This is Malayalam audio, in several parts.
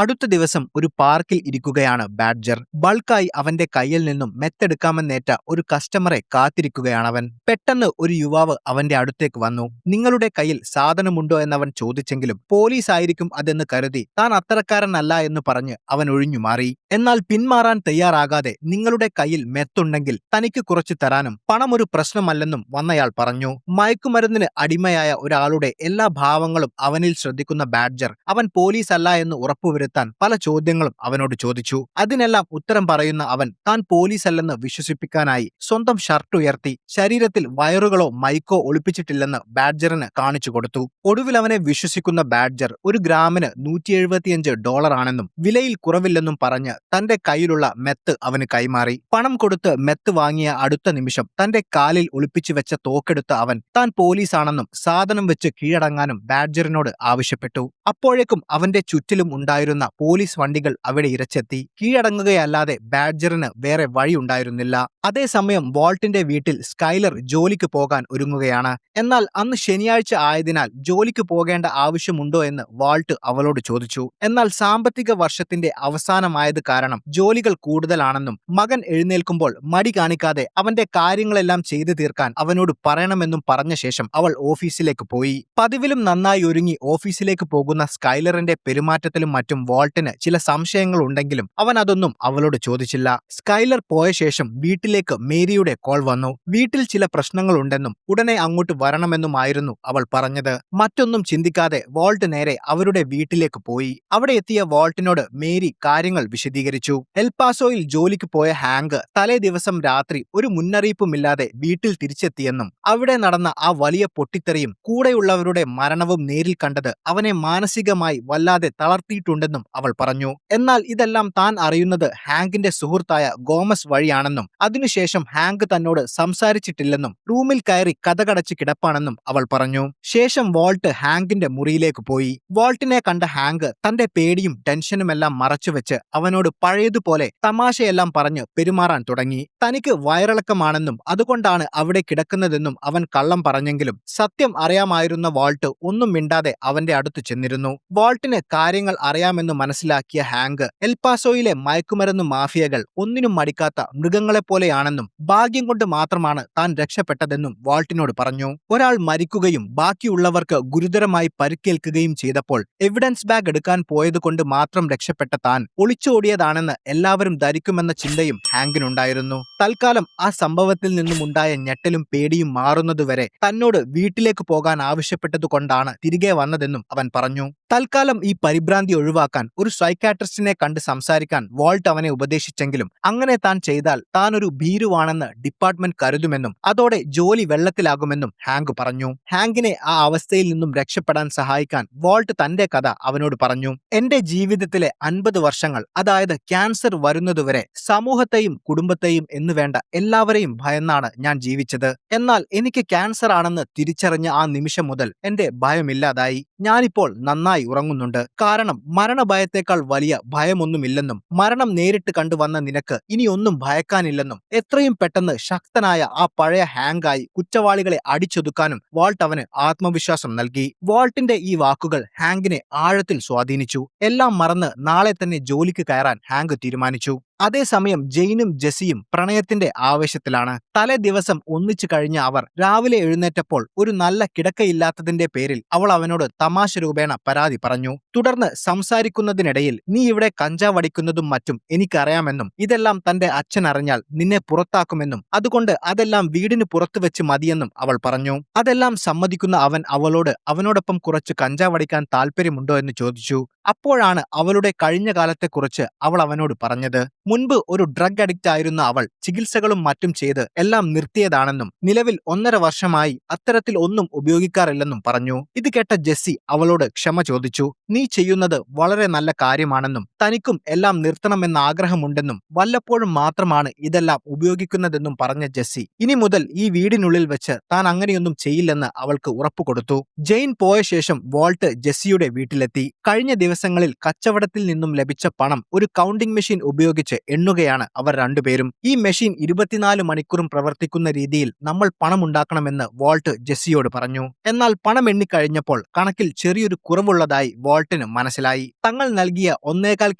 അടുത്ത ദിവസം ഒരു പാർക്കിൽ ഇരിക്കുകയാണ് ബാഡ്ജർ. ബൾക്കായി അവന്റെ കയ്യിൽ നിന്നും മെത്തെടുക്കാമെന്നേറ്റ ഒരു കസ്റ്റമറെ കാത്തിരിക്കുകയാണവൻ. പെട്ടെന്ന് ഒരു യുവാവ് അവന്റെ അടുത്തേക്ക് വന്നു. നിങ്ങളുടെ കയ്യിൽ സാധനമുണ്ടോ എന്നവൻ ചോദിച്ചെങ്കിലും പോലീസ് ആയിരിക്കും അതെന്ന് കരുതി താൻ അത്തരക്കാരനല്ല എന്ന് പറഞ്ഞ് അവൻ ഒഴിഞ്ഞുമാറി. എന്നാൽ പിന്മാറാൻ തയ്യാറാകാതെ നിങ്ങളുടെ കയ്യിൽ മെത്തുണ്ടെങ്കിൽ തനിക്ക് കുറച്ച് തരാനും പണമൊരു പ്രശ്നമല്ലെന്നും വന്നയാൾ പറഞ്ഞു. മയക്കുമരുന്നിന് അടിമയായ ഒരാളുടെ എല്ലാ ഭാവങ്ങളും അവനിൽ ശ്രദ്ധിക്കുന്ന ബാഡ്ജർ അവൻ പോലീസ് അല്ല എന്ന് ഉറപ്പുവരുത്താൻ പല ചോദ്യങ്ങളും അവനോട് ചോദിച്ചു. അതിനെല്ലാം ഉത്തരം പറയുന്ന അവൻ താൻ പോലീസ് അല്ലെന്ന് വിശ്വസിപ്പിക്കാനായി സ്വന്തം ഷർട്ട് ഉയർത്തി ശരീരത്തിൽ വയറുകളോ മൈക്കോ ഒളിപ്പിച്ചിട്ടില്ലെന്ന് ബാഡ്ജറിന് കാണിച്ചു കൊടുത്തു. ഒടുവിൽ അവനെ വിശ്വസിക്കുന്ന ബാഡ്ജർ ഒരു ഗ്രാമിന് $175 ആണെന്നും വിലയിൽ കുറവില്ലെന്നും പറഞ്ഞ് തന്റെ കയ്യിലുള്ള മെത്ത് അവന് കൈമാറി. പണം കൊടുത്ത് മെത്ത് വാങ്ങിയ അടുത്ത നിമിഷം തന്റെ കാലിൽ ഒളിപ്പിച്ചു വെച്ച തോക്കെടുത്ത അവൻ താൻ പോലീസാണെന്നും സാധനം വെച്ച് കീഴടങ്ങാനും ബാഡ്ജറിനോട് ആവശ്യപ്പെട്ടു. അപ്പോഴേക്കും അവന്റെ ചുറ്റിലും ഉണ്ടായിരുന്ന പോലീസ് വണ്ടികൾ അവിടെ ഇരച്ചെത്തി. കീഴടങ്ങുകയല്ലാതെ ബാഡ്ജറിന് വേറെ വഴിയുണ്ടായിരുന്നില്ല. അതേസമയം വാൾട്ടിന്റെ വീട്ടിൽ സ്കൈലർ ജോലിക്ക് പോകാൻ ഒരുങ്ങുകയാണ്. എന്നാൽ അന്ന് ശനിയാഴ്ച ആയതിനാൽ ജോലിക്ക് പോകേണ്ട ആവശ്യമുണ്ടോ എന്ന് വാൾട്ട് അവളോട് ചോദിച്ചു. എന്നാൽ സാമ്പത്തിക വർഷത്തിന്റെ അവസാനമായത് കാരണം ജോലികൾ കൂടുതലാണെന്നും മകൻ എഴുന്നേൽക്കുമ്പോൾ മടി കാണിക്കാതെ അവന്റെ കാര്യങ്ങളെല്ലാം ചെയ്തു തീർക്കാൻ അവനോട് പറയണമെന്നും പറഞ്ഞ ശേഷം അവൾ ഓഫീസിലേക്ക് പോയി. പതിവിലും നന്നായി ഒരുങ്ങി ഓഫീസിലേക്ക് പോകുന്ന സ്കൈലറിന്റെ പെരുമാറ്റത്തിലും മറ്റും വാൾട്ടിന് ചില സംശയങ്ങൾ ഉണ്ടെങ്കിലും അവൻ അതൊന്നും അവളോട് ചോദിച്ചില്ല. സ്കൈലർ പോയ ശേഷം വീട്ടിലേക്ക് മേരിയുടെ കോൾ വന്നു. വീട്ടിൽ ചില പ്രശ്നങ്ങളുണ്ടെന്നും ഉടനെ അങ്ങോട്ട് വരണമെന്നുമായിരുന്നു അവൾ പറഞ്ഞത്. മറ്റൊന്നും ചിന്തിക്കാതെ വാൾട്ട് നേരെ അവരുടെ വീട്ടിലേക്ക് പോയി. അവിടെ എത്തിയ വാൾട്ടിനോട് മേരി കാര്യങ്ങൾ വിശദീകരിച്ചു. എൽപാസോയിൽ ജോലിക്ക് പോയ ഹാങ്ക് തലേ ദിവസം രാത്രി ഒരു മുന്നറിയിപ്പുമില്ലാതെ വീട്ടിൽ തിരിച്ചെത്തിയെന്നും അവിടെ നടന്ന ആ വലിയ പൊട്ടിത്തെറിയും കൂടെയുള്ളവരുടെ മരണവും നേരിൽ കണ്ടത് അവനെ മാനസികമായി വല്ലാതെ തളർത്തിയിട്ടുണ്ടെന്നും അവൾ പറഞ്ഞു. എന്നാൽ ഇതെല്ലാം താൻ അറിയുന്നത് ഹാങ്കിന്റെ സുഹൃത്തായ ഗോമസ് വഴിയാണെന്നും അതിനുശേഷം ഹാങ്ക് തന്നോട് സംസാരിച്ചിട്ടില്ലെന്നും റൂമിൽ കയറി കതകടച്ച് കിടപ്പാണെന്നും അവൾ പറഞ്ഞു. ശേഷം വാൾട്ട് ഹാങ്കിന്റെ മുറിയിലേക്ക് പോയി. വാൾട്ടിനെ കണ്ട ഹാങ്ക് തന്റെ പേടിയും ടെൻഷനുമെല്ലാം മറച്ചുവെച്ച് അവനോട് പഴയതുപോലെ തമാശയെല്ലാം പറഞ്ഞ് പെരുമാറാൻ തുടങ്ങി. തനിക്ക് വയറിളക്കമാണെന്നും അതുകൊണ്ടാണ് അവിടെ കിടക്കുന്നതെന്നും അവൻ കള്ളം പറഞ്ഞെങ്കിലും സത്യം അറിയാമായിരുന്ന വാൾട്ട് ഒന്നും മിണ്ടാതെ അവന്റെ അടുത്ത് ചെന്നിരുന്നു. വാൾട്ടിന് കാര്യങ്ങൾ അറിയാമെന്ന് മനസ്സിലാക്കിയ ഹാങ്ക് എൽപാസോയിലെ മയക്കുമരുന്ന് മാഫിയകൾ ഒന്നിനും മടിക്കാത്ത മൃഗങ്ങളെപ്പോലെയാണെന്നും ഭാഗ്യം കൊണ്ട് മാത്രമാണ് താൻ രക്ഷപ്പെട്ടതെന്നും വാൾട്ടിനോട് പറഞ്ഞു. ഒരാൾ മരിക്കുകയും ബാക്കിയുള്ളവർക്ക് ഗുരുതരമായി പരിക്കേൽക്കുകയും ചെയ്തപ്പോൾ എവിഡൻസ് ബാഗ് എടുക്കാൻ പോയതുകൊണ്ട് മാത്രം രക്ഷപ്പെട്ട താൻ ഒളിച്ചോടിയതാണെന്ന് എല്ലാവരും ധരിക്കുമെന്ന ചിന്തയും ഹാങ്കിനുണ്ടായിരുന്നു. തൽക്കാലം ആ സംഭവത്തിൽ നിന്നുമുണ്ടായ ഞെട്ടലും പേടിയും മാറുന്നതുവരെ തന്നോട് വീട്ടിലേക്ക് പോകാൻ ആവശ്യപ്പെട്ടതുകൊണ്ടാണ് തിരികെ വന്നതെന്നും അവൻ പറഞ്ഞു. തൽക്കാലം ഈ പരിഭ്രാന്തി ഒഴിവാക്കാൻ ഒരു സൈക്കാട്രിസ്റ്റിനെ കണ്ട് സംസാരിക്കാൻ വാൾട്ട് അവനെ ഉപദേശിച്ചെങ്കിലും അങ്ങനെ താൻ ചെയ്താൽ താൻ ഒരു ഭീരുവാണെന്ന് ഡിപ്പാർട്ട്മെന്റ് കരുതുമെന്നും അതോടെ ജോലി വെള്ളത്തിലാകുമെന്നും ഹാങ്ക് പറഞ്ഞു. ഹാങ്കിനെ ആ അവസ്ഥയിൽ നിന്നും രക്ഷപ്പെടാൻ സഹായിക്കാൻ വാൾട്ട് തന്റെ കഥ അവനോട് പറഞ്ഞു. എന്റെ ജീവിതത്തിലെ 50 വർഷങ്ങൾ, അതായത് ക്യാൻസർ വരുന്നതുവരെ സമൂഹത്തെയും കുടുംബത്തെയും എന്നുവേണ്ട എല്ലാവരെയും ഭയന്നാണ് ഞാൻ ജീവിച്ചത്. എന്നാൽ എനിക്ക് ക്യാൻസർ ആണെന്ന് തിരിച്ചറിഞ്ഞ ആ നിമിഷം മുതൽ എന്റെ ഭയമില്ലാതായി. ഞാനിപ്പോൾ നന്നായി ഉറങ്ങുന്നുണ്ട്. കാരണം മരണഭയത്തേക്കാൾ വലിയ ഭയമൊന്നുമില്ലെന്നും മരണം നേരിട്ട് കണ്ടുവന്ന നിനക്ക് ഇനിയൊന്നും ഭയക്കാനില്ലെന്നും എത്രയും പെട്ടെന്ന് ശക്തനായ ആ പഴയ ഹാങ്കായി കുറ്റവാളികളെ അടിച്ചൊതുക്കാനും വാൾട്ട് അവന് ആത്മവിശ്വാസം നൽകി. വാൾട്ടിന്റെ ഈ വാക്കുകൾ ഹാങ്കിനെ ആഴത്തിൽ സ്വാധീനിച്ചു. എല്ലാം മറന്ന് നാളെ തന്നെ ജോലിക്ക് കയറാൻ ഹാങ്ക് തീരുമാനിച്ചു. അതേസമയം ജെയിനും ജെസ്സിയും പ്രണയത്തിന്റെ ആവേശത്തിലാണ്. തലേ ദിവസം ഒന്നിച്ചു കഴിഞ്ഞ അവർ രാവിലെ എഴുന്നേറ്റപ്പോൾ ഒരു നല്ല കിടക്കയില്ലാത്തതിന്റെ പേരിൽ അവൾ അവനോട് തമാശ രൂപേണ പരാതി പറഞ്ഞു. തുടർന്ന് സംസാരിക്കുന്നതിനിടയിൽ നീ ഇവിടെ കഞ്ചാവ് അടിക്കുന്നതും മറ്റും എനിക്കറിയാമെന്നും ഇതെല്ലാം തന്റെ അച്ഛൻ അറിഞ്ഞാൽ നിന്നെ പുറത്താക്കുമെന്നും അതുകൊണ്ട് അതെല്ലാം വീടിന് പുറത്തു വെച്ച് മതിയെന്നും അവൾ പറഞ്ഞു. അതെല്ലാം സമ്മതിക്കുന്ന അവൻ അവളോട് അവനോടൊപ്പം കുറച്ച് കഞ്ചാവ് അടിക്കാൻ താല്പര്യമുണ്ടോ എന്ന് ചോദിച്ചു. അപ്പോഴാണ് അവളുടെ കഴിഞ്ഞ കാലത്തെക്കുറിച്ച് അവൾ അവനോട് പറഞ്ഞത്. മുൻപ് ഒരു ഡ്രഗ് അഡിക്റ്റ് ആയിരുന്ന അവൾ ചികിത്സകളും മറ്റും ചെയ്ത് എല്ലാം നിർത്തിയതാണെന്നും നിലവിൽ 1.5 വർഷമായി അത്തരത്തിൽ ഒന്നും ഉപയോഗിക്കാറില്ലെന്നും പറഞ്ഞു. ഇത് കേട്ട ജെസ്സി അവളോട് ക്ഷമ ചോദിച്ചു. നീ ചെയ്യുന്നത് വളരെ നല്ല കാര്യമാണെന്നും തനിക്കും എല്ലാം നിർത്തണമെന്ന ആഗ്രഹമുണ്ടെന്നും വല്ലപ്പോഴും മാത്രമാണ് ഇതെല്ലാം ഉപയോഗിക്കുന്നതെന്നും പറഞ്ഞ ജെസ്സി ഇനി മുതൽ ഈ വീടിനുള്ളിൽ വെച്ച് താൻ അങ്ങനെയൊന്നും ചെയ്യില്ലെന്ന് അവൾക്ക് ഉറപ്പുകൊടുത്തു. ജെയിൻ പോയ ശേഷം വാൾട്ട് ജെസ്സിയുടെ വീട്ടിലെത്തി. കഴിഞ്ഞ ദിവസങ്ങളിൽ കച്ചവടത്തിൽ നിന്നും ലഭിച്ച പണം ഒരു കൗണ്ടിംഗ് മെഷീൻ ഉപയോഗിച്ച് എണ്ണുകയാണ് അവർ രണ്ടുപേരും. ഈ മെഷീൻ 24 മണിക്കൂറും പ്രവർത്തിക്കുന്ന രീതിയിൽ നമ്മൾ പണമുണ്ടാക്കണമെന്ന് വാൾട്ട് ജെസ്സിയോട് പറഞ്ഞു. എന്നാൽ പണം എണ്ണിക്കഴിഞ്ഞപ്പോൾ കണക്കിൽ ചെറിയൊരു കുറവുള്ളതായി വാൾട്ടിന് മനസ്സിലായി. തങ്ങൾ നൽകിയ 1.25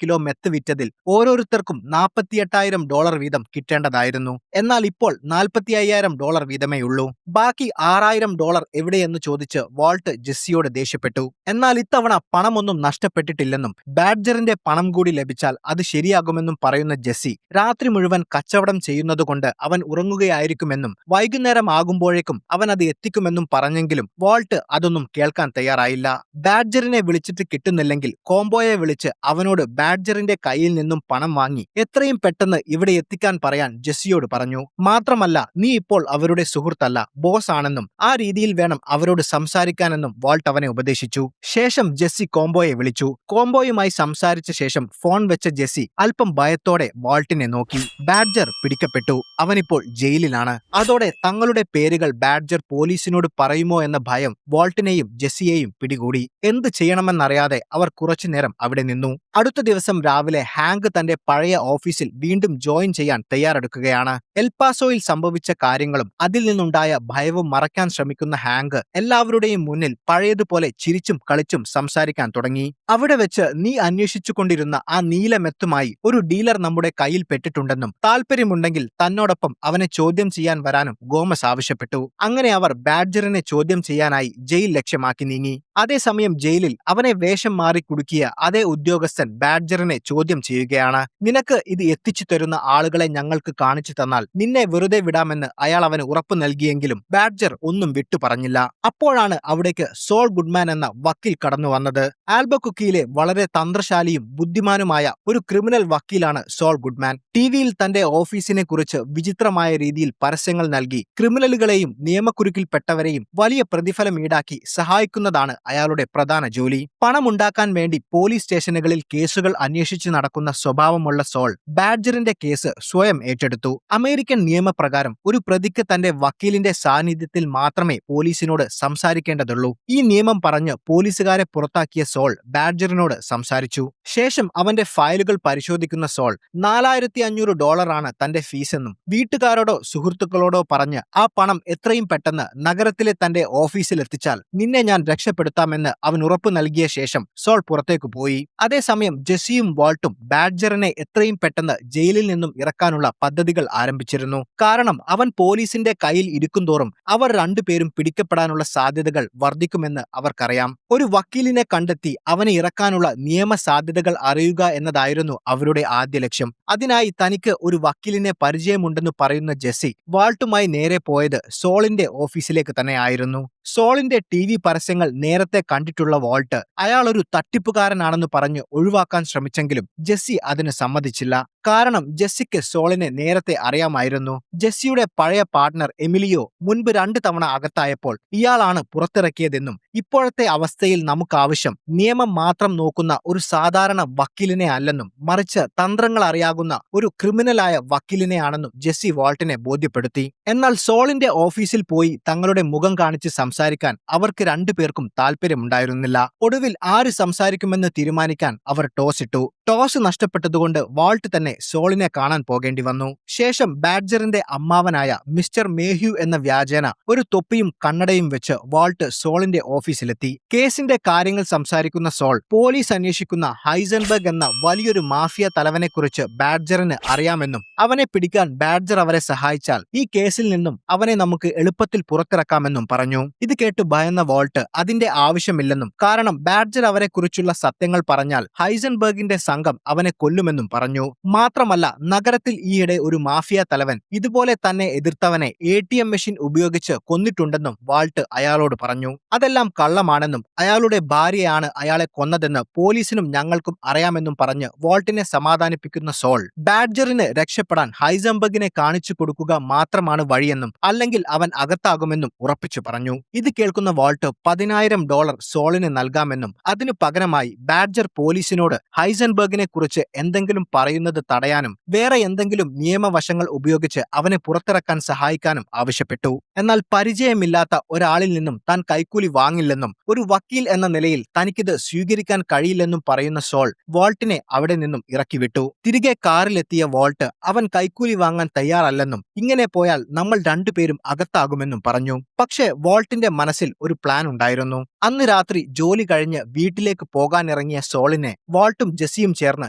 കിലോ മെത്ത് വിറ്റതിൽ ഓരോരുത്തർക്കും $48,000 വീതം കിട്ടേണ്ടതായിരുന്നു. എന്നാൽ ഇപ്പോൾ $45,000 വീതമേയുള്ളൂ. ബാക്കി $6,000 എവിടെയെന്ന് ചോദിച്ച് വാൾട്ട് ജെസ്സിയോട് ദേഷ്യപ്പെട്ടു. എന്നാൽ ഇത്തവണ പണമൊന്നും നഷ്ടപ്പെട്ടിട്ടില്ലെന്നും ബാഡ്ജറിന്റെ പണം കൂടി ലഭിച്ചാൽ അത് ശരിയാകുമെന്നും പറയുന്ന ജെസ്സി രാത്രി മുഴുവൻ കച്ചവടം ചെയ്യുന്നതുകൊണ്ട് അവൻ ഉറങ്ങുകയായിരിക്കുമെന്നും വൈകുന്നേരം ആകുമ്പോഴേക്കും അവൻ അത് എത്തിക്കുമെന്നും പറഞ്ഞെങ്കിലും വാൾട്ട് അതൊന്നും കേൾക്കാൻ തയ്യാറായില്ല. ബാഡ്ജറിനെ വിളിച്ചിട്ട് കിട്ടുന്നില്ലെങ്കിൽ കോംബോയെ വിളിച്ച് അവനോട് ബാഡ്ജറിന്റെ കയ്യിൽ നിന്നും പണം വാങ്ങി എത്രയും പെട്ടെന്ന് ഇവിടെ എത്തിക്കാൻ പറയാൻ ജെസ്സിയോട് പറഞ്ഞു. മാത്രമല്ല, നീ ഇപ്പോൾ അവരുടെ സുഹൃത്തല്ല, ബോസ് ആണെന്നും ആ രീതിയിൽ വേണം അവരോട് സംസാരിക്കാനെന്നും വാൾട്ട് അവനെ ഉപദേശിച്ചു. ശേഷം ജെസ്സി കോംബോയെ വിളിച്ചു. കോംബോയുമായി സംസാരിച്ച ശേഷം ഫോൺ വെച്ച ജെസ്സി അല്പം ഭയത്തോടെ വാൾട്ടിനെ നോക്കി. ബാഡ്ജർ പിടിക്കപ്പെട്ടു. അവനിപ്പോൾ ജയിലിലാണ്. അതോടെ തങ്ങളുടെ പേരുകൾ ബാഡ്ജർ പോലീസിനോട് പറയുമോ എന്ന ഭയം വാൾട്ടിനെയും ജെസ്സിയെയും പിടികൂടി. എന്ത് ചെയ്യണമെന്നറിയാതെ അവർ കുറച്ചുനേരം അവിടെ നിന്നു. അടുത്ത ദിവസം രാവിലെ ഹാങ്ക് തന്റെ പഴയ ഓഫീസിൽ വീണ്ടും ജോയിൻ ചെയ്യാൻ തയ്യാറെടുക്കുകയാണ്. എൽപാസോയിൽ സംഭവിച്ച കാര്യങ്ങളും അതിൽ നിന്നുണ്ടായ ഭയവും മറയ്ക്കാൻ ശ്രമിക്കുന്ന ഹാങ്ക് എല്ലാവരുടെയും മുന്നിൽ പഴയതുപോലെ ചിരിച്ചും കളിച്ചും സംസാരിക്കാൻ തുടങ്ങി. അവിടെ വെച്ച് നീ അന്വേഷിച്ചുകൊണ്ടിരുന്ന ആ നീല മെത്തുമായി ഒരു ഡീലർ നമ്മുടെ കയ്യിൽ പെട്ടിട്ടുണ്ടെന്നും താല്പര്യമുണ്ടെങ്കിൽ തന്നോടൊപ്പം അവനെ ചോദ്യം ചെയ്യാൻ വരാനും ഗോമസ് ആവശ്യപ്പെട്ടു. അങ്ങനെ അവർ ബാഡ്ജറിനെ ചോദ്യം ചെയ്യാനായി ജയിൽ ലക്ഷ്യമാക്കി നീങ്ങി. അതേസമയം ജയിലിൽ അവനെ വേഷം മാറി കുടുക്കിയ അതേ ഉദ്യോഗസ്ഥൻ ബാഡ്ജറിനെ ചോദ്യം ചെയ്യുകയാണ്. നിനക്ക് ഇത് എത്തിച്ചു തരുന്ന ആളുകളെ ഞങ്ങൾക്ക് കാണിച്ചു തന്നാൽ നിന്നെ വെറുതെ വിടാമെന്ന് അയാൾ അവന് ഉറപ്പു നൽകിയെങ്കിലും ബാഡ്ജർ ഒന്നും വിട്ടു പറഞ്ഞില്ല. അപ്പോഴാണ് അവിടേക്ക് സോൾ ഗുഡ്മാൻ എന്ന വക്കീൽ കടന്നു വന്നത്. ആൽബക്കുക്കിയിലെ വളരെ തന്ത്രശാലിയും ബുദ്ധിമാനുമായ ഒരു ക്രിമിനൽ വക്കീലാണ് സോൾ ഗുഡ്മാൻ. ടിവിയിൽ തന്റെ ഓഫീസിനെ കുറിച്ച് വിചിത്രമായ രീതിയിൽ പരസ്യങ്ങൾ നൽകി ക്രിമിനലുകളെയും നിയമക്കുരുക്കിൽപ്പെട്ടവരെയും വലിയ പ്രതിഫലം ഈടാക്കി സഹായിക്കുന്നതാണ് അയാളുടെ പ്രധാന ജോലി. പണമുണ്ടാക്കാൻ വേണ്ടി പോലീസ് സ്റ്റേഷനുകളിൽ കേസുകൾ അന്വേഷിച്ചു നടക്കുന്ന സ്വഭാവമുള്ള സോൾ ബാഡ്ജറിന്റെ കേസ് സ്വയം ഏറ്റെടുത്തു. അമേരിക്കൻ നിയമപ്രകാരം ഒരു പ്രതിക്ക് തന്റെ വക്കീലിന്റെ സാന്നിധ്യത്തിൽ മാത്രമേ പോലീസിനോട് സംസാരിക്കേണ്ടതുള്ളൂ. ഈ നിയമം പറഞ്ഞ് പോലീസുകാരെ പുറത്താക്കിയ സോൾ ബാഡ്ജറിനോട് സംസാരിച്ചു. ശേഷം അവന്റെ ഫയലുകൾ പരിശോധിക്കുന്ന സോൾ $4,500 തന്റെ ഫീസെന്നും വീട്ടുകാരോടോ സുഹൃത്തുക്കളോടോ പറഞ്ഞ് ആ പണം എത്രയും പെട്ടെന്ന് നഗരത്തിലെ തന്റെ ഓഫീസിലെത്തിച്ചാൽ നിന്നെ ഞാൻ രക്ഷപ്പെടുത്താമെന്ന് അവൻ ഉറപ്പു നൽകിയ ശേഷം സോൾ പുറത്തേക്ക് പോയി. അതേസമയം ജെസ്സിയും വാൾട്ടും ബാഡ്ജറിനെ എത്രയും പെട്ടെന്ന് ജയിലിൽ നിന്നും ഇറക്കാനുള്ള പദ്ധതികൾ ആരംഭിച്ചിരുന്നു. കാരണം അവൻ പോലീസിന്റെ കയ്യിൽ ഇരിക്കുന്തോറും അവർ രണ്ടുപേരും പിടിക്കപ്പെടാനുള്ള സാധ്യതകൾ വർദ്ധിക്കുമെന്ന് അവർക്കറിയാം. ഒരു വക്കീലിനെ കണ്ടെത്തി അവനെ ഇറക്കാനുള്ള നിയമ സാധ്യതകൾ അറിയുക എന്നതായിരുന്നു അവരുടെ ആദ്യ ലക്ഷ്യം. അതിനായി തനിക്ക് ഒരു വക്കീലിനെ പരിചയമുണ്ടെന്ന് പറയുന്ന ജെസ്സി വാൾട്ടുമായി നേരെ പോയത് സോളിന്റെ ഓഫീസിലേക്ക് തന്നെ ആയിരുന്നു. സോളിന്റെ ടിവി പരസ്യങ്ങൾ നേരത്തെ കണ്ടിട്ടുള്ള വാൾട്ട് അയാൾ ഒരു തട്ടിപ്പുകാരനാണെന്ന് പറഞ്ഞ് ഒഴിവാക്കാൻ ശ്രമിച്ചെങ്കിലും ജെസ്സി അതിന് സമ്മതിച്ചില്ല. കാരണം ജെസ്സിക്ക് സോളിനെ നേരത്തെ അറിയാമായിരുന്നു. ജെസ്സിയുടെ പഴയ പാർട്ട്ണർ എമിലിയോ മുൻപ് 2 തവണ അകത്തായപ്പോൾ ഇയാളാണ് പുറത്തിറക്കിയതെന്നും ഇപ്പോഴത്തെ അവസ്ഥയിൽ നമുക്കാവശ്യം നിയമം മാത്രം നോക്കുന്ന ഒരു സാധാരണ വക്കീലിനെ അല്ലെന്നും മറിച്ച് തന്ത്രങ്ങൾ അറിയാകുന്ന ഒരു ക്രിമിനലായ വക്കീലിനെയാണെന്നും ജെസ്സി വാൾട്ടിനെ ബോധ്യപ്പെടുത്തി. എന്നാൽ സോളിന്റെ ഓഫീസിൽ പോയി തങ്ങളുടെ മുഖം കാണിച്ച് സംസാരിക്കാൻ അവർക്ക് രണ്ടുപേർക്കും താല്പര്യമുണ്ടായിരുന്നില്ല. ഒടുവിൽ ആര് സംസാരിക്കുമെന്ന് തീരുമാനിക്കാൻ അവർ ടോസ് ഇട്ടു. ടോസ് നഷ്ടപ്പെട്ടതുകൊണ്ട് വാൾട്ട് തന്നെ സോളിനെ കാണാൻ പോകേണ്ടി വന്നു. ശേഷം ബാഡ്ജറിന്റെ അമ്മാവനായ മിസ്റ്റർ മേഹ്യൂ എന്ന വ്യാജേന ഒരു തൊപ്പിയും കണ്ണടയും വെച്ച് വാൾട്ട് സോളിന്റെ ഓഫീസിലെത്തി. കേസിന്റെ കാര്യങ്ങൾ സംസാരിക്കുന്ന സോൾ പോലീസ് അന്വേഷിക്കുന്ന ഹൈസൻബർഗ് എന്ന വലിയൊരു മാഫിയ തലവനെക്കുറിച്ച് ബാഡ്ജറിന് അറിയാമെന്നും അവനെ പിടിക്കാൻ ബാഡ്ജർ അവരെ സഹായിച്ചാൽ ഈ കേസിൽ നിന്നും അവനെ നമുക്ക് എളുപ്പത്തിൽ പുറത്തിറക്കാമെന്നും പറഞ്ഞു. ഇത് കേട്ട് ഭയന്ന വാൾട്ട് അതിന്റെ ആവശ്യമില്ലെന്നും കാരണം ബാഡ്ജർ അവരെക്കുറിച്ചുള്ള സത്യങ്ങൾ പറഞ്ഞാൽ ഹൈസൻബർഗിന്റെ സംഘം അവനെ കൊല്ലുമെന്നും പറഞ്ഞു. മാത്രമല്ല നഗരത്തിൽ ഈയിടെ ഒരു മാഫിയ തലവൻ ഇതുപോലെ തന്നെ എതിർത്തവനെ ATM മെഷീൻ ഉപയോഗിച്ച് കൊന്നിട്ടുണ്ടെന്നും വാൾട്ട് അയാളോട് പറഞ്ഞു. അതെല്ലാം കള്ളമാണെന്നും അയാളുടെ ഭാര്യയാണ് അയാളെ കൊന്നതെന്ന് പോലീസിനും ഞങ്ങൾക്കും അറിയാമെന്നും പറഞ്ഞ് വാൾട്ടിനെ സമാധാനിപ്പിക്കുന്ന സോൾ ബാഡ്ജറിന് രക്ഷപ്പെടാൻ ഹൈസൻബർഗിനെ കാണിച്ചു കൊടുക്കുക മാത്രമാണ് വഴിയെന്നും അല്ലെങ്കിൽ അവൻ അകത്താകുമെന്നും ഉറപ്പിച്ചു പറഞ്ഞു. ഇത് കേൾക്കുന്ന വാൾട്ട് $10,000 സോളിന് നൽകാമെന്നും അതിനു പകരമായി ബാഡ്ജർ പോലീസിനോട് ഹൈസൻബർഗ് ഹൈസൻബർഗിനെ കുറിച്ച് എന്തെങ്കിലും പറയുന്നത് തടയാനും വേറെ എന്തെങ്കിലും നിയമവശങ്ങൾ ഉപയോഗിച്ച് അവനെ പുറത്തിറക്കാൻ സഹായിക്കാനും ആവശ്യപ്പെട്ടു. എന്നാൽ പരിചയമില്ലാത്ത ഒരാളിൽ നിന്നും താൻ കൈക്കൂലി വാങ്ങില്ലെന്നും ഒരു വക്കീൽ എന്ന നിലയിൽ തനിക്കിത് സ്വീകരിക്കാൻ കഴിയില്ലെന്നും പറയുന്ന സോൾ വാൾട്ടിനെ അവിടെ നിന്നും ഇറക്കിവിട്ടു. തിരികെ കാറിലെത്തിയ വാൾട്ട് അവൻ കൈക്കൂലി വാങ്ങാൻ തയ്യാറല്ലെന്നും ഇങ്ങനെ പോയാൽ നമ്മൾ രണ്ടുപേരും അകത്താകുമെന്നും പറഞ്ഞു. പക്ഷേ വാൾട്ടിന്റെ മനസ്സിൽ ഒരു പ്ലാൻ ഉണ്ടായിരുന്നു. അന്ന് രാത്രി ജോലി കഴിഞ്ഞ് വീട്ടിലേക്ക് പോകാനിറങ്ങിയ സോളിനെ വാൾട്ടും ജെസ്സിയും ചേർന്ന്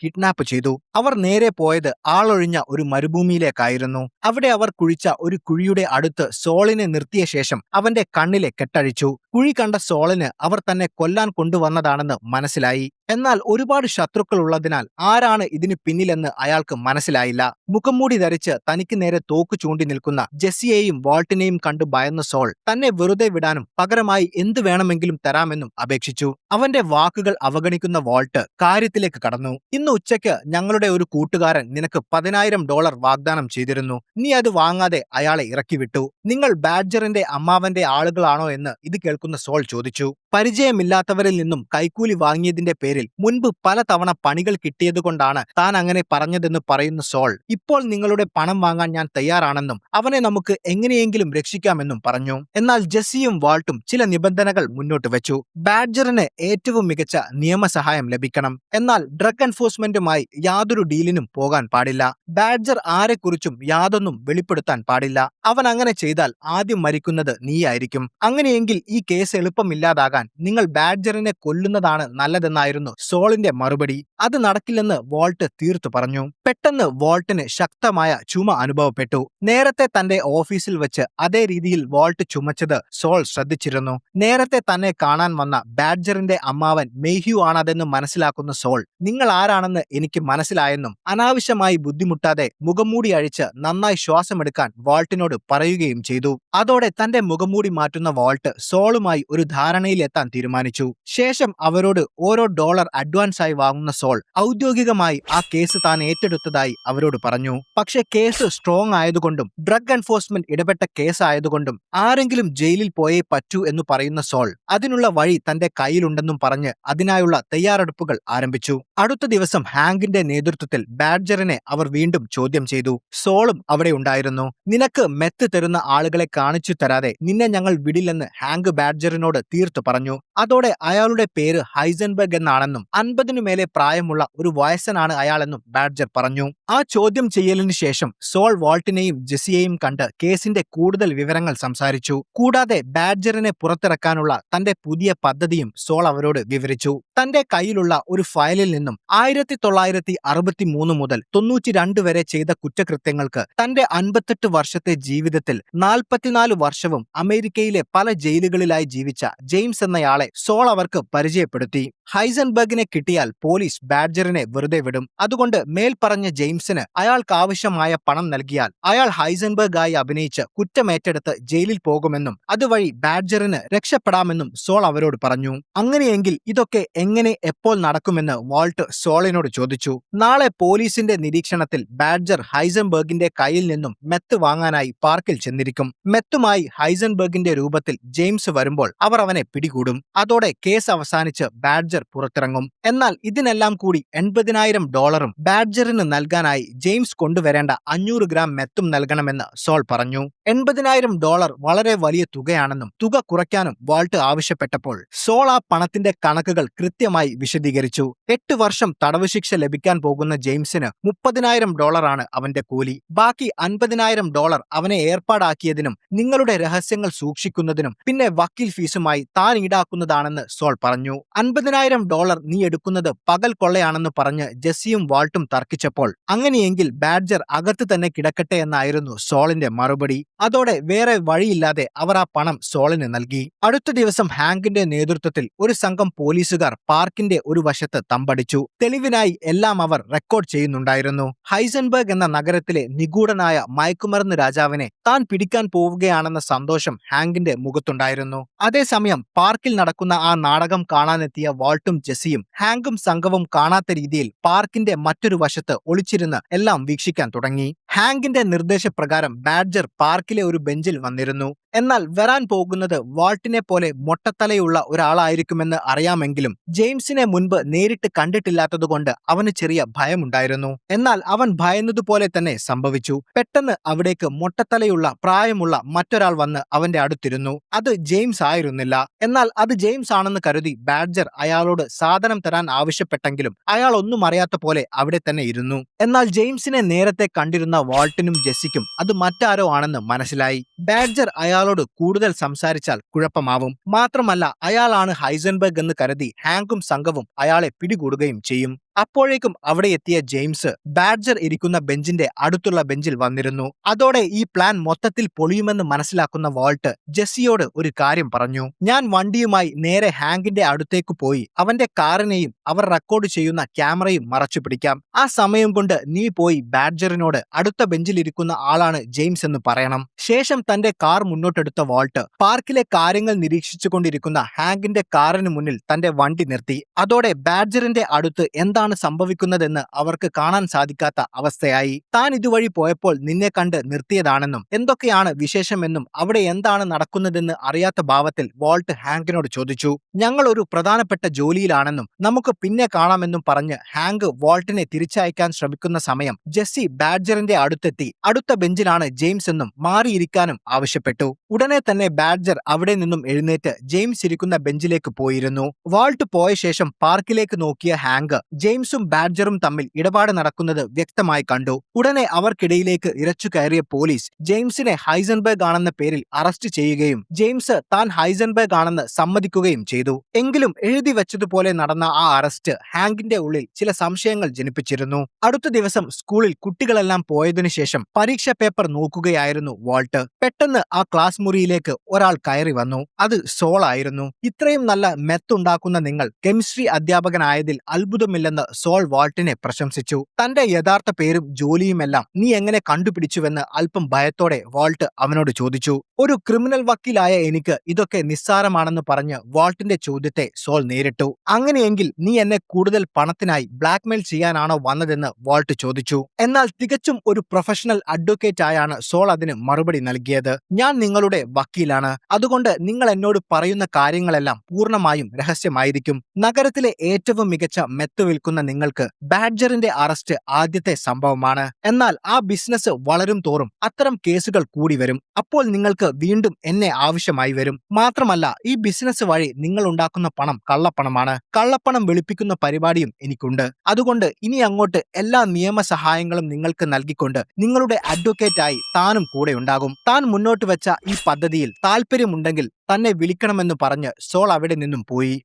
കിഡ്നാപ്പ് ചെയ്തു. അവർ നേരെ പോയത് ആളൊഴിഞ്ഞ ഒരു മരുഭൂമിയിലേക്കായിരുന്നു. അവിടെ അവർ കുഴിച്ച ഒരു കുഴിയുടെ അടുത്ത് സോളിനെ നിർത്തിയ ശേഷം അവന്റെ കണ്ണിലെ കെട്ടഴിച്ചു. കുഴി കണ്ട സോളിന് അവർ തന്നെ കൊല്ലാൻ കൊണ്ടുവന്നതാണെന്ന് മനസ്സിലായി. എന്നാൽ ഒരുപാട് ശത്രുക്കൾ ഉള്ളതിനാൽ ആരാണ് ഇതിന് പിന്നിലെന്ന് അയാൾക്ക് മനസ്സിലായില്ല. മുഖംമൂടി ധരിച്ച് തനിക്ക് നേരെ തോക്ക് ചൂണ്ടി നിൽക്കുന്ന ജെസ്സിയെയും വാൾട്ടിനെയും കണ്ടു ഭയന്ന സോൾ തന്നെ വെറുതെ വിടാനും പകരമായി എന്തു വേണമെങ്കിലും തരാമെന്നും അപേക്ഷിച്ചു. അവന്റെ വാക്കുകൾ അവഗണിക്കുന്ന വാൾട്ട് കാര്യത്തിലേക്ക് കടന്നു. ഇന്ന് ഉച്ചയ്ക്ക് ഞങ്ങളുടെ ഒരു കൂട്ടുകാരൻ നിനക്ക് $10,000 വാഗ്ദാനം ചെയ്തിരുന്നു. നീ അത് വാങ്ങാതെ അയാളെ ഇറക്കിവിട്ടു. നിങ്ങൾ ബാഡ്ജറിന്റെ അമ്മാവന്റെ ആളുകളാണോ എന്ന് ഇത് കേൾക്കുന്ന സോൾ ചോദിച്ചു. പരിചയമില്ലാത്തവരിൽ നിന്നും കൈക്കൂലി വാങ്ങിയതിന്റെ പേരിൽ മുൻപ് പലതവണ പണികൾ കിട്ടിയതുകൊണ്ടാണ് താൻ അങ്ങനെ പറഞ്ഞതെന്ന് പറയുന്ന സോൾ ഇപ്പോൾ നിങ്ങളുടെ പണം വാങ്ങാൻ ഞാൻ തയ്യാറാണെന്നും അവനെ നമുക്ക് എങ്ങനെയെങ്കിലും രക്ഷിക്കാമെന്നും പറഞ്ഞു. എന്നാൽ ജെസ്സിയും വാൾട്ടും ചില നിബന്ധനകൾ മുന്നോട്ട് വെച്ചു. ബാഡ്ജറിന് ഏറ്റവും മികച്ച നിയമസഹായം ലഭിക്കണം. എന്നാൽ ഡ്രഗ് എൻഫോഴ്സ്മെന്റുമായി യാതൊരു ഡീലിനും പോകാൻ പാടില്ല. ബാഡ്ജർ ആരെക്കുറിച്ചും യാതൊന്നും വെളിപ്പെടുത്താൻ പാടില്ല. അവൻ അങ്ങനെ ചെയ്താൽ ആദ്യം മരിക്കുന്നത് നീയായിരിക്കും. അങ്ങനെയെങ്കിൽ ഈ കേസ് എളുപ്പമില്ലാതാകാൻ നിങ്ങൾ ബാഡ്ജറിനെ കൊല്ലുന്നതാണ് നല്ലതെന്നായിരുന്നു സോളിന്റെ മറുപടി. അത് നടക്കില്ലെന്ന് വാൾട്ട് തീർത്തു പറഞ്ഞു. പെട്ടെന്ന് വാൾട്ടിന് ശക്തമായ ചുമ അനുഭവപ്പെട്ടു. നേരത്തെ തന്റെ ഓഫീസിൽ വെച്ച് അതേ രീതിയിൽ വാൾട്ട് ചുമച്ചത് സോൾ ശ്രദ്ധിച്ചിരുന്നു. നേരത്തെ തന്നെ കാണാൻ വന്ന ബാഡ്ജറിന്റെ അമ്മാവൻ മെയ്ഹ്യൂ ആണതെന്ന് മനസ്സിലാക്കുന്ന സോൾ നിങ്ങൾ ആരാണെന്ന് എനിക്ക് മനസ്സിലായെന്നും അനാവശ്യമായി ബുദ്ധിമുട്ടാതെ മുഖംമൂടി അഴിച്ച് നന്നായി ശ്വാസമെടുക്കാൻ വാൾട്ടിനോട് പറയുകയും ചെയ്തു. അതോടെ തന്റെ മുഖംമൂടി മാറ്റുന്ന വാൾട്ട് സോളുമായി ഒരു ധാരണയിലെത്താൻ തീരുമാനിച്ചു. ശേഷം അവരോട് ഓരോ $1 അഡ്വാൻസായി വാങ്ങുന്ന സോൾ ഔദ്യോഗികമായി ആ കേസ് താൻ ഏറ്റെടുത്തതായി അവരോട് പറഞ്ഞു. പക്ഷേ കേസ് സ്ട്രോങ് ആയതുകൊണ്ടും ഡ്രഗ് എൻഫോഴ്സ്മെന്റ് ഇടപെട്ട കേസ് ആയതുകൊണ്ടും ആരെങ്കിലും ജയിലിൽ പോയേ പറ്റൂ എന്ന് പറയുന്ന സോൾ അതിനുള്ള വഴി തന്റെ കയ്യിലുണ്ടെന്നും പറഞ്ഞ് അതിനായുള്ള തയ്യാറെടുപ്പുകൾ ആരംഭിച്ചു. അടുത്ത ദിവസം ഹാങ്കിന്റെ നേതൃത്വത്തിൽ ബാഡ്ജറിനെ അവർ വീണ്ടും ചോദ്യം ചെയ്തു. സോളും അവിടെ ഉണ്ടായിരുന്നു. നിനക്ക് മെത്ത് തരുന്ന ആളുകളെ കാണിച്ചു തരാതെ നിന്നെ ഞങ്ങൾ വിടില്ലെന്ന് ഹാങ്ക് ബാഡ്ജറിനോട് തീർത്തു പറഞ്ഞു. അതോടെ അയാളുടെ പേര് ഹൈസൻബർഗ് എന്നാണെന്നും 50 മേലെ പ്രായമുള്ള ഒരു വയസ്സനാണ് അയാളെന്നും ബാഡ്ജർ പറഞ്ഞു. ആ ചോദ്യം ചെയ്യലിന് ശേഷം സോൾ വാൾട്ടിനെയും ജെസ്സിയെയും കണ്ട് കേസിന്റെ കൂടുതൽ വിവരങ്ങൾ സംസാരിച്ചു. കൂടാതെ ബാഡ്ജറിനെ പുറത്തിറക്കാനുള്ള തന്റെ പുതിയ പദ്ധതിയും സോൾ അവരോട് വിവരിച്ചു. തന്റെ കയ്യിലുള്ള ഒരു ഫയലിൽ നിന്നും 1963 മുതൽ 92 വരെ ചെയ്ത കുറ്റകൃത്യങ്ങൾക്ക് തന്റെ 58 വർഷത്തെ ജീവിതത്തിൽ 44 വർഷവും അമേരിക്കയിലെ പല ജയിലുകളിലായി ജീവിച്ച ജെയിംസ് എന്നയാളെ സോൾ അവർക്ക് പരിചയപ്പെടുത്തി. ഹൈസൻബർഗിനെ കിട്ടിയാൽ പോലീസ് ബാഡ്ജറിനെ വെറുതെ വിടും. അതുകൊണ്ട് മേൽപ്പറഞ്ഞ ജെയിംസിന് അയാൾക്കാവശ്യമായ പണം നൽകിയാൽ അയാൾ ഹൈസൻബർഗ് ആയി അഭിനയിച്ച് കുറ്റമേറ്റെടുത്ത് ജയിലിൽ പോകുമെന്നും അതുവഴി ബാഡ്ജറിന് രക്ഷപ്പെടാമെന്നും സോൾ അവരോട് പറഞ്ഞു. അങ്ങനെയെങ്കിൽ ഇതൊക്കെ എങ്ങനെ എപ്പോൾ നടക്കുമെന്ന് വാൾട്ട് സോളിനോട് ചോദിച്ചു. നാളെ പോലീസിന്റെ നിരീക്ഷണത്തിൽ ബാഡ്ജർ ഹൈസൻബർഗിന്റെ കയ്യിൽ നിന്നും മെത്ത് വാങ്ങാനായി പാർക്കിൽ ചെന്നിരിക്കും. മെത്തുമായി ഹൈസൻബർഗിന്റെ രൂപത്തിൽ ജെയിംസ് വരുമ്പോൾ അവർ അവനെ പിടികൂടും. അതോടെ കേസ് അവസാനിച്ച് ബാഡ്ജർ പുറത്തിറങ്ങും. എന്നാൽ ഇതിനെല്ലാം കൂടി $80,000 ബാഡ്ജറിന് നൽകാനായി ജെയിംസ് കൊണ്ടുവരേണ്ട 500 ഗ്രാം മെത്തും നൽകണമെന്ന് സോൾ പറഞ്ഞു. $80,000 വളരെ വലിയ തുകയാണെന്നും തുക കുറയ്ക്കാനും വാൾട്ട് ആവശ്യപ്പെട്ടപ്പോൾ സോൾ ആ പണത്തിന്റെ കണക്കുകൾ കൃത്യമായി വിശദീകരിച്ചു. 8 വർഷം തടവ് ശിക്ഷ ലഭിക്കാൻ പോകുന്ന ജെയിംസിന് $30,000 ആണ് അവന്റെ കൂലി. ബാക്കി $50,000 അവനെ ഏർപ്പാടാക്കിയതിനും നിങ്ങളുടെ രഹസ്യങ്ങൾ സൂക്ഷിക്കുന്നതിനും പിന്നെ വക്കീൽ ഫീസുമായി താൻ ഈടാക്കുന്നതാണെന്ന് സോൾ പറഞ്ഞു. $50,000 നീ എടുക്കുന്നത് പകൽ കൊള്ളയാണെന്ന് പറഞ്ഞ് ജെസ്സിയും വാൾട്ടും തർക്കിച്ചപ്പോൾ അങ്ങനെയെങ്കിൽ ബാഡ്ജർ അകത്ത് തന്നെ കിടക്കട്ടെ എന്നായിരുന്നു സോളിന്റെ മറുപടി. അതോടെ വേറെ വഴിയില്ലാതെ അവർ ആ പണം സോളിന് നൽകി. അടുത്ത ദിവസം ഹാങ്കിന്റെ നേതൃത്വത്തിൽ ഒരു സംഘം പോലീസുകാർ പാർക്കിന്റെ ഒരു വശത്ത് തമ്പടിച്ചു. തെളിവിനായി എല്ലാം അവർ റെക്കോർഡ് ചെയ്യുന്നുണ്ടായിരുന്നു. ഹൈസൻബർഗ് എന്ന നഗരത്തിലെ നിഗൂഢനായ മയക്കുമരുന്ന് രാജാവിനെ താൻ പിടിക്കാൻ പോവുകയാണെന്ന സന്തോഷം ഹാങ്കിന്റെ മുഖത്തുണ്ടായിരുന്നു. അതേസമയം പാർക്കിൽ നടക്കുന്ന ആ നാടകം കാണാനെത്തിയ വാൾട്ടും ജെസ്സിയും ഹാങ്കും സംഘവും കാണാത്ത രീതിയിൽ പാർക്കിന്റെ മറ്റൊരു വശത്ത് ഒളിച്ചിരുന്ന് എല്ലാം വീക്ഷിക്കാൻ തുടങ്ങി. ഹാങ്കിന്റെ നിർദ്ദേശപ്രകാരം ബാഡ്ജർ പാർക്കിലെ ഒരു ബെഞ്ചിൽ വന്നിരുന്നു. എന്നാൽ വരാൻ പോകുന്നത് വാൾട്ടിനെ പോലെ മൊട്ടത്തലയുള്ള ഒരാളായിരിക്കുമെന്ന് അറിയാമെങ്കിലും ജെയിംസിനെ മുൻപ് നേരിട്ട് കണ്ടിട്ടില്ലാത്തതുകൊണ്ട് അവന് ചെറിയ ഭയമുണ്ടായിരുന്നു. എന്നാൽ അവൻ ഭയന്നതുപോലെ തന്നെ സംഭവിച്ചു. പെട്ടെന്ന് അവിടേക്ക് മൊട്ടത്തലയുള്ള പ്രായമുള്ള മറ്റൊരാൾ വന്ന് അവന്റെ അടുത്തിരുന്നു. അത് ജെയിംസ് ആയിരുന്നില്ല. എന്നാൽ അത് ജെയിംസ് ആണെന്ന് കരുതി ബാഡ്ജർ അയാളോട് സാധനം തരാൻ ആവശ്യപ്പെട്ടെങ്കിലും അയാൾ ഒന്നും അറിയാത്ത പോലെ അവിടെ തന്നെ ഇരുന്നു. എന്നാൽ ജെയിംസിനെ നേരത്തെ കണ്ടിരുന്ന വാൾട്ടിനും ജെസ്സിക്കും അത് മറ്റാരോ ആണെന്ന് മനസ്സിലായി. ബാഡ്ജർ അയാളോട് കൂടുതൽ സംസാരിച്ചാൽ കുഴപ്പമാവും. മാത്രമല്ല അയാളാണ് ഹൈസൻബർഗ് എന്ന് കരുതി ഹാങ്കും സംഘവും അയാളെ പിടികൂടുകയും ചെയ്യും. അപ്പോഴേക്കും അവിടെ എത്തിയ ജെയിംസ് ബാഡ്ജർ ഇരിക്കുന്ന ബെഞ്ചിന്റെ അടുത്തുള്ള ബെഞ്ചിൽ വന്നിരുന്നു. അതോടെ ഈ പ്ലാൻ മൊത്തത്തിൽ പൊളിയുമെന്ന് മനസ്സിലാക്കുന്ന വാൾട്ട് ജെസ്സിയോട് ഒരു കാര്യം പറഞ്ഞു. ഞാൻ വണ്ടിയുമായി നേരെ ഹാങ്കിന്റെ അടുത്തേക്ക് പോയി അവന്റെ കാറിനെയും അവർ റെക്കോർഡ് ചെയ്യുന്ന ക്യാമറയും മറച്ചു പിടിക്കാം. ആ സമയം കൊണ്ട് നീ പോയി ബാഡ്ജറിനോട് അടുത്ത ബെഞ്ചിലിരിക്കുന്ന ആളാണ് ജെയിംസ് എന്ന് പറയണം. ശേഷം തന്റെ കാർ മുന്നോട്ടെടുത്ത വാൾട്ട് പാർക്കിലെ കാര്യങ്ങൾ നിരീക്ഷിച്ചുകൊണ്ടിരിക്കുന്ന ഹാങ്കിന്റെ കാറിന് മുന്നിൽ തന്റെ വണ്ടി നിർത്തി. അതോടെ ബാഡ്ജറിന്റെ അടുത്ത് എന്താണ് സംഭവിക്കുന്നതെന്ന് അവർക്ക് കാണാൻ സാധിക്കാത്ത അവസ്ഥയായി. താൻ ഇതുവഴി പോയപ്പോൾ നിന്നെ കണ്ട് നിർത്തിയതാണെന്നും എന്തൊക്കെയാണ് വിശേഷമെന്നും അവിടെ എന്താണ് നടക്കുന്നതെന്ന് അറിയാത്ത ഭാവത്തിൽ വാൾട്ട് ഹാങ്കിനോട് ചോദിച്ചു. ഞങ്ങൾ ഒരു പ്രധാനപ്പെട്ട ജോലിയിലാണെന്നും നമുക്ക് പിന്നെ കാണാമെന്നും പറഞ്ഞ് ഹാങ്ക് വാൾട്ടിനെ തിരിച്ചയക്കാൻ ശ്രമിക്കുന്ന സമയം ജെസ്സി ബാഡ്ജറിന്റെ അടുത്തെത്തി അടുത്ത ബെഞ്ചിലാണ് ജെയിംസ് എന്നും മാറിയിരിക്കാനും ആവശ്യപ്പെട്ടു. ഉടനെ തന്നെ ബാഡ്ജർ അവിടെ നിന്നും എഴുന്നേറ്റ് ജെയിംസ് ഇരിക്കുന്ന ബെഞ്ചിലേക്ക് പോയിരുന്നു. വാൾട്ട് പോയ ശേഷം പാർക്കിലേക്ക് നോക്കിയ ഹാങ്ക് ജെയിംസും ബാഡ്ജറും തമ്മിൽ ഇടപാട് നടക്കുന്നത് വ്യക്തമായി കണ്ടു. ഉടനെ അവർക്കിടയിലേക്ക് ഇരച്ചു കയറിയ പോലീസ് ജെയിംസിനെ ഹൈസൻബർഗ് ആണെന്ന പേരിൽ അറസ്റ്റ് ചെയ്യുകയും ജെയിംസ് താൻ ഹൈസൻബർഗ് ആണെന്ന് സമ്മതിക്കുകയും ചെയ്തു. എങ്കിലും എഴുതി വെച്ചതുപോലെ നടന്ന ആ അറസ്റ്റ് ഹാങ്കിന്റെ ഉള്ളിൽ ചില സംശയങ്ങൾ ജനിപ്പിച്ചിരുന്നു. അടുത്ത ദിവസം സ്കൂളിൽ കുട്ടികളെല്ലാം പോയതിനു ശേഷം പരീക്ഷാ പേപ്പർ നോക്കുകയായിരുന്നു വാൾട്ട്. പെട്ടെന്ന് ആ ക്ലാസ് മുറിയിലേക്ക് ഒരാൾ കയറി വന്നു. അത് സോൾ ആയിരുന്നു. ഇത്രയും നല്ല മെത്തുണ്ടാക്കുന്ന നിങ്ങൾ കെമിസ്ട്രി അധ്യാപകനായതിൽ അത്ഭുതമില്ലെന്ന് സോൾ വാൾട്ടിനെ പ്രശംസിച്ചു. തന്റെ യഥാർത്ഥ പേരും ജോലിയുമെല്ലാം നീ എങ്ങനെ കണ്ടുപിടിച്ചുവെന്ന് അല്പം ഭയത്തോടെ വാൾട്ട് അവനോട് ചോദിച്ചു. ഒരു ക്രിമിനൽ വക്കീലായ എനിക്ക് ഇതൊക്കെ നിസ്സാരമാണെന്ന് പറഞ്ഞ് വാൾട്ടിന്റെ ചോദ്യത്തെ സോൾ നേരിട്ടു. അങ്ങനെയെങ്കിൽ നീ എന്നെ കൂടുതൽ പണത്തിനായി ബ്ലാക്ക്മെയിൽ ചെയ്യാനാണോ വന്നതെന്ന് വാൾട്ട് ചോദിച്ചു. എന്നാൽ തികച്ചും ഒരു പ്രൊഫഷണൽ അഡ്വക്കേറ്റ് ആയാണ് സോൾ അതിന് മറുപടി നൽകിയത്. ഞാൻ നിങ്ങളുടെ വക്കീലാണ്. അതുകൊണ്ട് നിങ്ങൾ എന്നോട് പറയുന്ന കാര്യങ്ങളെല്ലാം പൂർണ്ണമായും രഹസ്യമായിരിക്കും. നഗരത്തിലെ ഏറ്റവും മികച്ച മെത്ത് വിൽക്കുന്ന നിങ്ങൾക്ക് ബാഡ്ജറിന്റെ അറസ്റ്റ് ആദ്യത്തെ സംഭവമാണ്. എന്നാൽ ആ ബിസിനസ് വളരും തോറും അത്തരം കേസുകൾ കൂടി വരും. അപ്പോൾ നിങ്ങൾക്ക് വീണ്ടും എന്നെ ആവശ്യമായി വരും. മാത്രമല്ല ഈ ബിസിനസ് വഴി നിങ്ങൾ ഉണ്ടാക്കുന്ന പണം കള്ളപ്പണമാണ്. കള്ളപ്പണം വെളുപ്പിക്കുന്ന പരിപാടിയും എനിക്കുണ്ട്. അതുകൊണ്ട് ഇനി അങ്ങോട്ട് എല്ലാ നിയമസഹായങ്ങളും നിങ്ങൾക്ക് നൽകിക്കൊണ്ട് നിങ്ങളുടെ അഡ്വക്കേറ്റായി താനും കൂടെ ഉണ്ടാകും. താൻ മുന്നോട്ട് വെച്ച ഈ പദ്ധതിയിൽ താല്പര്യമുണ്ടെങ്കിൽ തന്നെ വിളിക്കണമെന്ന് പറഞ്ഞ് സോൾ അവിടെ നിന്നും പോയി.